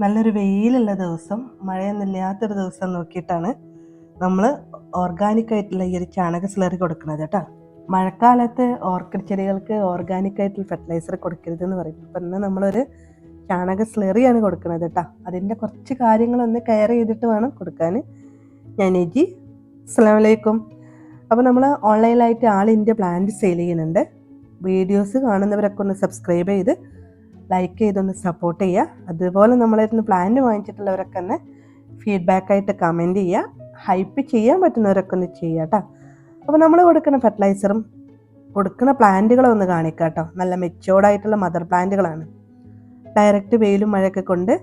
നല്ലൊരു വെയിലുള്ള ദിവസം, മഴയൊന്നുമില്ലാത്തൊരു ദിവസം നോക്കിയിട്ടാണ് നമ്മൾ ഓർഗാനിക്കായിട്ടുള്ള ഈ ഒരു ചാണക സ്ലറി കൊടുക്കുന്നത് കേട്ടോ. മഴക്കാലത്ത് ഓർക്കിഡ് ചെടികൾക്ക് ഓർഗാനിക്കായിട്ടുള്ള ഫെർട്ടിലൈസർ കൊടുക്കരുതെന്ന് പറയും. അപ്പം ഇന്ന് നമ്മളൊരു ചാണക സ്ലറിയാണ് കൊടുക്കുന്നത് കേട്ടോ. അതിൻ്റെ കുറച്ച് കാര്യങ്ങളൊന്ന് കെയർ ചെയ്തിട്ട് വേണം കൊടുക്കാൻ. ഞാൻ എജി, അസ്സലാമു അലൈക്കും. അപ്പോൾ നമ്മൾ ഓൺലൈനായിട്ട് ആൾ ഇന്ത്യ പ്ലാന്റ് സെയിൽ ചെയ്യുന്നുണ്ട്. വീഡിയോസ് കാണുന്നവരൊക്കെ ഒന്ന് സബ്സ്ക്രൈബ് ചെയ്ത് ലൈക്ക് ചെയ്തൊന്ന് സപ്പോർട്ട് ചെയ്യുക. അതുപോലെ നമ്മളായിരുന്നു പ്ലാന്റ് വാങ്ങിച്ചിട്ടുള്ളവരൊക്കെ തന്നെ ഫീഡ്ബാക്കായിട്ട് കമൻറ്റ് ചെയ്യുക. ഹൈപ്പ് ചെയ്യാൻ പറ്റുന്നവരൊക്കെ ഒന്ന് ചെയ്യുക കേട്ടോ. അപ്പോൾ നമ്മൾ കൊടുക്കുന്ന ഫെർട്ടിലൈസറും കൊടുക്കുന്ന പ്ലാന്റുകളും ഒന്ന് കാണിക്കുക കേട്ടോ. നല്ല മെച്ചോർഡായിട്ടുള്ള മദർ പ്ലാന്റുകളാണ്. ഡയറക്റ്റ് വെയിലും മഴയൊക്കെ കൊണ്ട്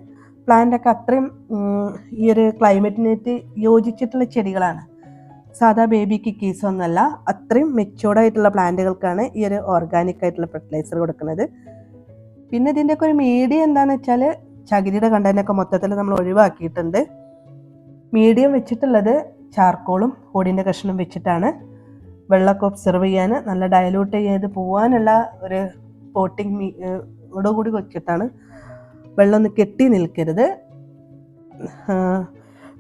പ്ലാന്റൊക്കെ അത്രയും ഈ ഒരു ക്ലൈമറ്റിനായിട്ട് യോജിച്ചിട്ടുള്ള ചെടികളാണ്. സാധാ ബേബി കിക്കീസ് ഒന്നുമല്ല, അത്രയും മെച്ചോർഡായിട്ടുള്ള പ്ലാന്റുകൾക്കാണ് ഈ ഒരു ഓർഗാനിക് ആയിട്ടുള്ള ഫെർട്ടിലൈസർ കൊടുക്കുന്നത്. പിന്നെ ഇതിൻ്റെയൊക്കെ ഒരു മീഡിയം എന്താണെന്ന് വെച്ചാൽ ചകിരിയുടെ കണ്ടതിനൊക്കെ മൊത്തത്തിൽ നമ്മൾ ഒഴിവാക്കിയിട്ടുണ്ട്. മീഡിയം വെച്ചിട്ടുള്ളത് ചാർക്കോളും പൊടിൻ്റെ കഷ്ണം വെച്ചിട്ടാണ്. വെള്ളമൊക്കെ ഒബ്സർവ് ചെയ്യാൻ നല്ല ഡയലൂട്ട് ചെയ്ത് പോകാനുള്ള ഒരു പോട്ടിങ് കൂടി വെച്ചിട്ടാണ്. വെള്ളം ഒന്ന് കെട്ടി നിൽക്കരുത്.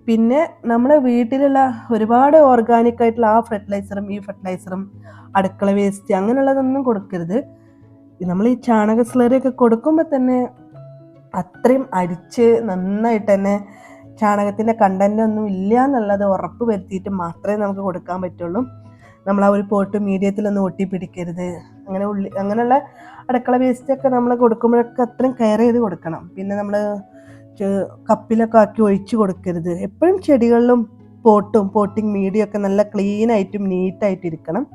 പിന്നെ നമ്മൾ വീട്ടിലുള്ള ഒരുപാട് ഓർഗാനിക് ആയിട്ടുള്ള ആ ഫെർട്ടിലൈസറും ഈ ഫെർട്ടിലൈസറും അടുക്കള വേസ്റ്റ് അങ്ങനെയുള്ളതൊന്നും കൊടുക്കരുത്. നമ്മൾ ഈ ചാണക സ്ലറിയൊക്കെ കൊടുക്കുമ്പോൾ തന്നെ അത്രയും അരിച്ച് നന്നായിട്ട് തന്നെ ചാണകത്തിൻ്റെ കണ്ടൻ്റ് ഒന്നും ഇല്ല എന്നുള്ളത് ഉറപ്പ് വരുത്തിയിട്ട് മാത്രമേ നമുക്ക് കൊടുക്കാൻ പറ്റുള്ളൂ. നമ്മൾ ആ ഒരു പോട്ട് മീഡിയത്തിലൊന്നും ഒട്ടിപ്പിടിക്കരുത്. അങ്ങനെയുള്ള അടുക്കള വേസ്റ്റൊക്കെ നമ്മൾ കൊടുക്കുമ്പോഴൊക്കെ അത്രയും കെയർ ചെയ്ത് കൊടുക്കണം. പിന്നെ നമ്മൾ കപ്പിലൊക്കെ ആക്കി ഒഴിച്ച് കൊടുക്കരുത്. എപ്പോഴും ചെടികളിലും പോട്ടിങ് മീഡിയമൊക്കെ നല്ല ക്ലീനായിട്ടും നീറ്റായിട്ടും ഇരിക്കണം.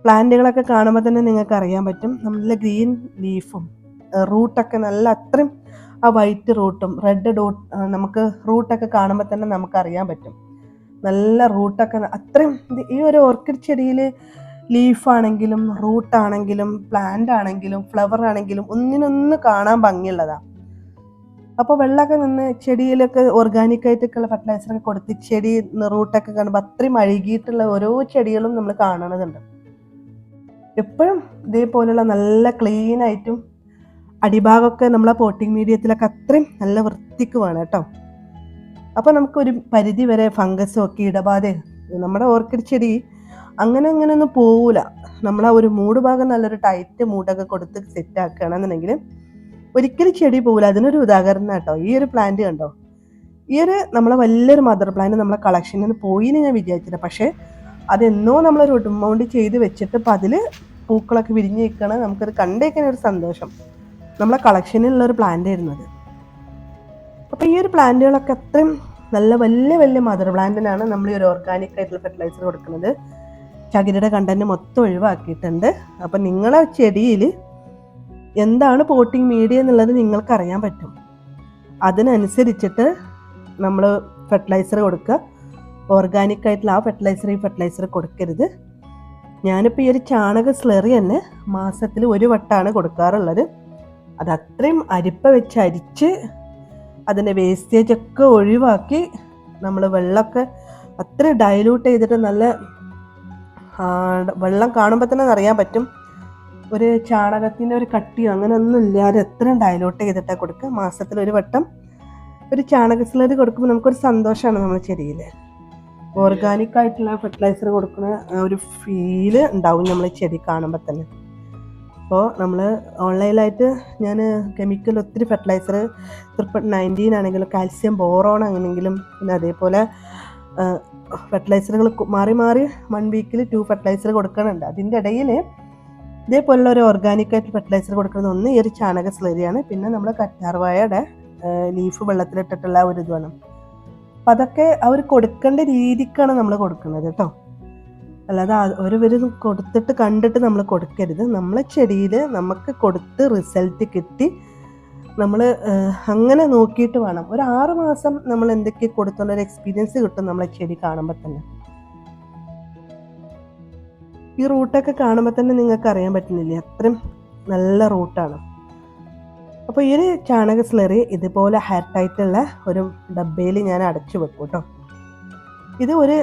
പ്ലാന്റുകളൊക്കെ കാണുമ്പോൾ തന്നെ നിങ്ങൾക്ക് അറിയാൻ പറ്റും, നല്ല ഗ്രീൻ ലീഫും റൂട്ടൊക്കെ നല്ല അത്രയും ആ വൈറ്റ് റൂട്ടും റെഡ് നമുക്ക് റൂട്ടൊക്കെ കാണുമ്പോൾ തന്നെ നമുക്കറിയാൻ പറ്റും. നല്ല റൂട്ടൊക്കെ അത്രയും ഈ ഒരു ഓർക്കിഡ് ചെടിയിൽ ലീഫാണെങ്കിലും റൂട്ടാണെങ്കിലും പ്ലാന്റ് ആണെങ്കിലും ഫ്ലവർ ആണെങ്കിലും ഒന്നിനൊന്ന് കാണാൻ ഭംഗിയുള്ളതാണ്. അപ്പോൾ വെള്ളമൊക്കെ നിന്ന് ചെടിയിലൊക്കെ ഓർഗാനിക്കായിട്ടൊക്കെയുള്ള ഫെർട്ടിലൈസറൊക്കെ കൊടുത്ത് ചെടി റൂട്ടൊക്കെ കാണുമ്പോൾ അത്രയും അഴുകിയിട്ടുള്ള ഓരോ ചെടികളും നമ്മൾ കാണുന്നതുണ്ട്. എപ്പോഴും ഇതേപോലെയുള്ള നല്ല ക്ലീനായിട്ടും അടിഭാഗമൊക്കെ നമ്മളെ പോട്ടിങ് മീഡിയത്തിലൊക്കെ അത്രയും നല്ല വൃത്തിക്ക് വേണം കേട്ടോ. അപ്പോൾ നമുക്കൊരു പരിധി വരെ ഫംഗസും ഒക്കെ ഇടബാധ നമ്മുടെ ഓർക്കിഡ് ചെടി അങ്ങനെ ഒന്നും പോവില്ല. നമ്മളാ ഒരു മൂട് ഭാഗം നല്ലൊരു ടൈറ്റ് മൂടൊക്കെ കൊടുത്ത് സെറ്റ് ആക്കുകയാണെന്നുണ്ടെങ്കിൽ ഒരിക്കലും ചെടി പോവില്ല. അതിനൊരു ഉദാഹരണം കേട്ടോ ഈ ഒരു പ്ലാന്റ് കണ്ടോ. ഈ ഒരു നമ്മളെ വലിയൊരു മദർ പ്ലാന്റ് നമ്മളെ കളക്ഷനിൽ നിന്ന് പോയിന്ന് ഞാൻ വിചാരിച്ചില്ല. പക്ഷേ അതെന്നോ നമ്മളൊരു മൗണ്ട് ചെയ്ത് വെച്ചിട്ട് ഇപ്പം അതിൽ പൂക്കളൊക്കെ വിരിഞ്ഞ് നിൽക്കണം. നമുക്കത് കണ്ടേക്കാൻ ഒരു സന്തോഷം. നമ്മളെ കളക്ഷനിലുള്ളൊരു പ്ലാന്റ് ആയിരുന്നത്. അപ്പോൾ ഈ ഒരു പ്ലാന്റുകളൊക്കെ അത്രയും നല്ല വലിയ മദർ പ്ലാന്റിനാണ് നമ്മൾ ഈ ഒരു ഓർഗാനിക് ആയിട്ടുള്ള ഫെർട്ടിലൈസർ കൊടുക്കുന്നത്. ചകിരിയുടെ കണ്ടന്റ് മൊത്തം ഒഴിവാക്കിയിട്ടുണ്ട്. അപ്പം നിങ്ങളെ ചെടിയിൽ എന്താണ് പോട്ടിങ് മീഡിയ എന്നുള്ളത് നിങ്ങൾക്കറിയാൻ പറ്റും. അതിനനുസരിച്ചിട്ട് നമ്മൾ ഫെർട്ടിലൈസർ കൊടുക്കുക. ഓർഗാനിക് ആയിട്ടുള്ള ആ ഫെർട്ടിലൈസർ ഈ ഫെർട്ടിലൈസർ കൊടുക്കരുത്. ഞാനിപ്പോൾ ഈ ഒരു ചാണക സ്ലറി തന്നെ മാസത്തിൽ ഒരു വട്ടമാണ് കൊടുക്കാറുള്ളത്. അത് അത്രയും അരിപ്പ വെച്ച് അരിച്ച് അതിൻ്റെ വേസ്റ്റേജൊക്കെ ഒഴിവാക്കി നമ്മൾ വെള്ളമൊക്കെ അത്ര ഡൈലൂട്ട് ചെയ്തിട്ട് നല്ല വെള്ളം കാണുമ്പോൾ തന്നെ അറിയാൻ പറ്റും ഒരു ചാണകത്തിൻ്റെ ഒരു കട്ടിയോ അങ്ങനെ ഒന്നും ഇല്ലാതെ എത്രയും ഡൈലൂട്ട് ചെയ്തിട്ടാണ് കൊടുക്കുക. മാസത്തിൽ ഒരു വട്ടം ഒരു ചാണക സ്ലറി കൊടുക്കുമ്പോൾ നമുക്കൊരു സന്തോഷമാണ് നമ്മൾ ചെടിയിൽ. ഓർഗാനിക് ആയിട്ടുള്ള ഫെർട്ടിലൈസർ കൊടുക്കുന്ന ഒരു ഫീല് ഉണ്ടാവും നമ്മൾ ചെടി കാണുമ്പോൾ തന്നെ. അപ്പോൾ നമ്മൾ ഓൺലൈനായിട്ട് ഞാൻ കെമിക്കൽ ഒത്തിരി ഫെർട്ടിലൈസർ 19 ആണെങ്കിലും കാൽസ്യം ബോറോൺ ആണെങ്കിലും പിന്നെ അതേപോലെ ഫെർട്ടിലൈസറുകൾ മാറി 1 വീക്കിൽ 2 ഫെർട്ടിലൈസർ കൊടുക്കുന്നുണ്ട്. അതിൻ്റെ ഇടയിൽ ഇതേപോലുള്ള ഒരു ഓർഗാനിക് ആയിട്ട് ഫെർട്ടിലൈസർ കൊടുക്കുന്നത് ഒന്ന് ഈ ഒരു ചാണക സ്ലറിയാണ്. പിന്നെ നമ്മൾ കറ്റാർവാഴയുടെ ലീഫ് വെള്ളത്തിലിട്ടിട്ടുള്ള ഒരു ഇത് വേണം. അപ്പം അതൊക്കെ അവർ കൊടുക്കേണ്ട രീതിക്കാണ് നമ്മൾ കൊടുക്കുന്നത് കേട്ടോ. അല്ലാതെ ഒരു കൊടുത്തിട്ട് കണ്ടിട്ട് നമ്മൾ കൊടുക്കരുത്. നമ്മളെ ചെടിയിൽ നമുക്ക് കൊടുത്ത് റിസൾട്ട് കിട്ടി നമ്മൾ അങ്ങനെ നോക്കിയിട്ട് വേണം. ഒരു 6 മാസം നമ്മൾ എന്തൊക്കെ കൊടുത്തുള്ളൊരു എക്സ്പീരിയൻസ് കിട്ടും നമ്മളെ ചെടി കാണുമ്പോൾ തന്നെ. ഈ റൂട്ടൊക്കെ കാണുമ്പോൾ തന്നെ നിങ്ങൾക്ക് അറിയാൻ പറ്റുന്നില്ലേ, അത്രയും നല്ല റൂട്ടാണ്. അപ്പോൾ ഈ ഒരു ചാണക സ്ലറി ഇതുപോലെ ഹെയർ ടൈറ്റുള്ള ഒരു ഡബ്ബയിൽ ഞാൻ അടച്ചു വെക്കും കേട്ടോ. ഇത് ഒരു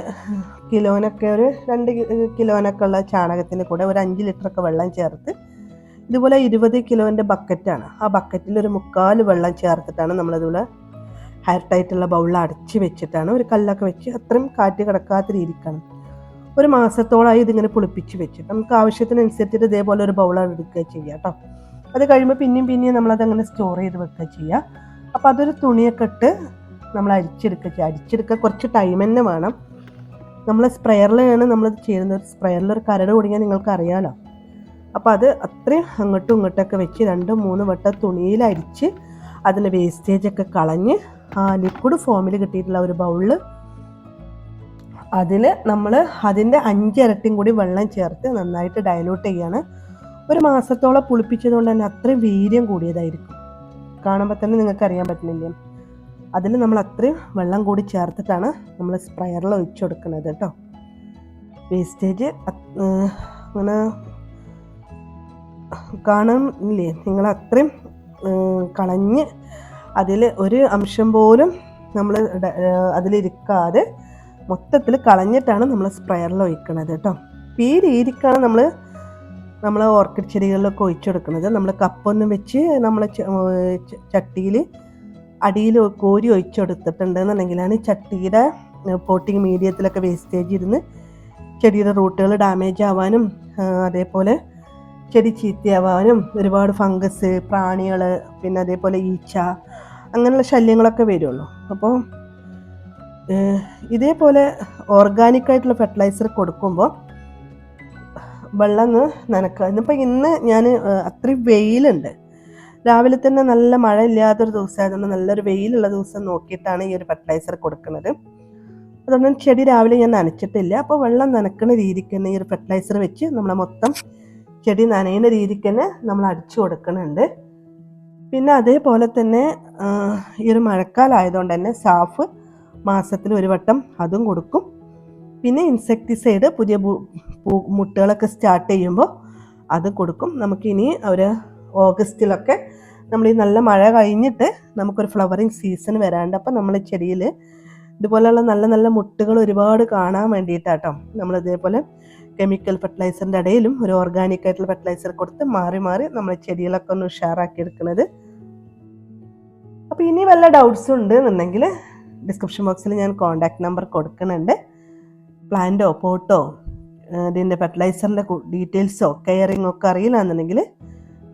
കിലോനൊക്കെ ഒരു 2 കിലോനൊക്കെ ഉള്ള ചാണകത്തിൻ്റെ കൂടെ ഒരു 5 ലിറ്ററൊക്കെ വെള്ളം ചേർത്ത് ഇതുപോലെ 20 കിലോൻ്റെ ബക്കറ്റാണ്. ആ ബക്കറ്റിൽ ഒരു 3/4 വെള്ളം ചേർത്തിട്ടാണ് നമ്മളിതുപോലെ ഹെയർ ടൈറ്റുള്ള ബൗളിൽ അടച്ച് വെച്ചിട്ടാണ് ഒരു കല്ലൊക്കെ വെച്ച് അത്രയും കാറ്റ് കിടക്കാത്ത രീതിക്കാണ്. ഒരു മാസത്തോളമായി ഇതിങ്ങനെ പുളിപ്പിച്ച് വെച്ചിട്ട് നമുക്ക് ആവശ്യത്തിനനുസരിച്ചിട്ട് ഇതേപോലെ ഒരു ബൗളാണ് എടുക്കുക ചെയ്യുക കേട്ടോ. അത് കഴിയുമ്പോൾ പിന്നെയും നമ്മളതങ്ങനെ സ്റ്റോർ ചെയ്ത് വെക്കുക ചെയ്യുക. അപ്പോൾ അതൊരു തുണിയൊക്കെ ഇട്ട് നമ്മൾ അരിച്ചെടുക്കുക കുറച്ച് ടൈം തന്നെ വേണം. നമ്മൾ സ്പ്രെയറിലാണ് നമ്മളത് ചെയ്യുന്നത്. സ്പ്രെയറിൽ ഒരു കരട് കുടുങ്ങിയാൽ നിങ്ങൾക്ക് അറിയാമല്ലോ. അപ്പോൾ അത് അത്രയും അങ്ങോട്ടും ഇങ്ങോട്ടൊക്കെ വെച്ച് 2-3 വട്ടം തുണിയിൽ അരിച്ച് അതിൻ്റെ വേസ്റ്റേജൊക്കെ കളഞ്ഞ് ആ ലിക്വിഡ് ഫോമിൽ കിട്ടിയിട്ടുള്ള ഒരു ബൗളിൽ അതിൽ നമ്മൾ അതിൻ്റെ 5 ഇരട്ടിയും കൂടി വെള്ളം ചേർത്ത് നന്നായിട്ട് ഡയലൂട്ട് ചെയ്യാണ്. ഒരു മാസത്തോളം പുളിപ്പിച്ചതുകൊണ്ട് തന്നെ അത്രയും വീര്യം കൂടിയതായിരിക്കും. കാണുമ്പോൾ തന്നെ നിങ്ങൾക്ക് അറിയാൻ പറ്റുന്നില്ലേ. അതിൽ നമ്മൾ അത്രയും വെള്ളം കൂടി ചേർത്തിട്ടാണ് നമ്മൾ സ്പ്രെയറിൽ ഒഴിച്ചു കൊടുക്കുന്നത് കേട്ടോ. വേസ്റ്റേജ് അങ്ങനെ കാണുന്നില്ലേ നിങ്ങൾ, അത്രയും കളഞ്ഞ് അതിൽ ഒരു അംശം പോലും നമ്മൾ അതിലിരിക്കാതെ മൊത്തത്തിൽ കളഞ്ഞിട്ടാണ് നമ്മൾ സ്പ്രെയറിൽ ഒഴിക്കുന്നത് കേട്ടോ. ഈ രീതിക്കാണ് നമ്മൾ ഓർക്കിഡ് ചെടികളിലൊക്കെ ഒഴിച്ചെടുക്കുന്നത്. നമ്മൾ കപ്പൊന്നും വെച്ച് നമ്മൾ ചട്ടിയിൽ അടിയിൽ കോരി ഒഴിച്ചെടുത്തിട്ടുണ്ടെന്നുണ്ടെങ്കിലാണ് ചട്ടിയുടെ പോട്ടിങ് മീഡിയത്തിലൊക്കെ വേസ്റ്റേജ് ഇരുന്ന് ചെടിയുടെ റൂട്ടുകൾ ഡാമേജ് ആവാനും അതേപോലെ ചെടി ചീത്തയാവാനും ഒരുപാട് ഫംഗസ്, പ്രാണികൾ, പിന്നെ അതേപോലെ ഈച്ച അങ്ങനെയുള്ള ശല്യങ്ങളൊക്കെ വരുള്ളൂ. അപ്പോൾ ഇതേപോലെ ഓർഗാനിക്കായിട്ടുള്ള ഫെർട്ടിലൈസർ കൊടുക്കുമ്പോൾ വെള്ളം നനക്കുക. ഇന്ന് ഞാൻ അത്രയും വെയിലുണ്ട്, രാവിലെ തന്നെ നല്ല മഴ ഇല്ലാത്തൊരു ദിവസമായതുകൊണ്ട് നല്ലൊരു വെയിലുള്ള ദിവസം നോക്കിയിട്ടാണ് ഈ ഒരു ഫെർട്ടിലൈസർ കൊടുക്കുന്നത്. അതുകൊണ്ട് ചെടി രാവിലെ ഞാൻ നനച്ചിട്ടില്ല. അപ്പോൾ വെള്ളം നനക്കുന്ന രീതിക്ക് തന്നെ ഈ ഒരു ഫെർട്ടിലൈസർ വെച്ച് നമ്മൾ മൊത്തം ചെടി നനയുന്ന രീതിക്ക് തന്നെ നമ്മൾ അടിച്ചു കൊടുക്കുന്നുണ്ട്. പിന്നെ അതേപോലെ തന്നെ ഈ ഒരു മഴക്കാലമായതുകൊണ്ട് തന്നെ സാഫ് മാസത്തിൽ ഒരു വട്ടം അതും കൊടുക്കും. പിന്നെ ഇൻസെക്ടിസൈഡ് പുതിയ മുട്ടകളൊക്കെ സ്റ്റാർട്ട് ചെയ്യുമ്പോൾ അത് കൊടുക്കും. നമുക്കിനി ഒരു ഓഗസ്റ്റിലൊക്കെ നമ്മൾ ഈ നല്ല മഴ കഴിഞ്ഞിട്ട് നമുക്കൊരു ഫ്ലവറിങ് സീസൺ വരാണ്ട്. അപ്പം നമ്മൾ ചെടിയിൽ ഇതുപോലെയുള്ള നല്ല നല്ല മുട്ടുകൾ ഒരുപാട് കാണാൻ വേണ്ടിയിട്ടാട്ടോ നമ്മൾ ഇതേപോലെ കെമിക്കൽ ഫെർട്ടിലൈസറിൻ്റെ ഇടയിലും ഒരു ഓർഗാനിക് ആയിട്ടുള്ള ഫെർട്ടിലൈസർ കൊടുത്ത് മാറി നമ്മൾ ചെടികളൊക്കെ ഒന്ന് ഉഷാറാക്കി എടുക്കുന്നത്. അപ്പോൾ ഇനി വല്ല ഡൗട്ട്സും ഉണ്ട് എന്നുണ്ടെങ്കിൽ ഡിസ്ക്രിപ്ഷൻ ബോക്സിൽ ഞാൻ കോൺടാക്ട് നമ്പർ കൊടുക്കുന്നുണ്ട്. പ്ലാന്റോ പോട്ടോ ഇതിൻ്റെ ഫെർട്ടിലൈസറിൻ്റെ ഡീറ്റെയിൽസോ കെയറിങ്ങോ ഒക്കെ അറിയില്ല എന്നുണ്ടെങ്കിൽ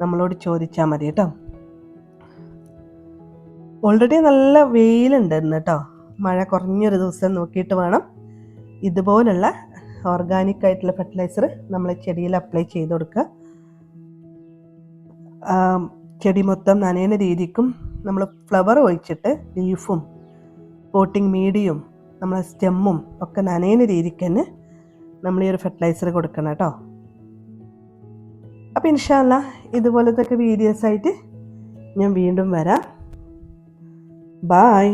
നമ്മളോട് ചോദിച്ചാൽ മതി കേട്ടോ. ഓൾറെഡി നല്ല വെയിലുണ്ടായിരുന്നു കേട്ടോ. മഴ കുറഞ്ഞൊരു ദിവസം നോക്കിയിട്ട് വേണം ഇതുപോലുള്ള ഓർഗാനിക് ആയിട്ടുള്ള ഫെർട്ടിലൈസർ നമ്മൾ ചെടിയിൽ അപ്ലൈ ചെയ്ത് കൊടുക്കുക. ചെടി മൊത്തം നനയുന്ന രീതിക്കും നമ്മൾ ഫ്ലവർ ഒഴിച്ചിട്ട് ലീഫും പോട്ടിങ് മീഡിയും നമ്മളെ സ്റ്റെമ്മും ഒക്കെ നനയുന്ന രീതിക്ക് തന്നെ നമ്മൾ ഈ ഒരു ഫെർട്ടിലൈസർ കൊടുക്കണം കേട്ടോ. അപ്പോൾ ഇൻഷാ അല്ലാഹ് ഇതുപോലത്തെ വീഡിയോസായിട്ട് ഞാൻ വീണ്ടും വരാം. ബായ്.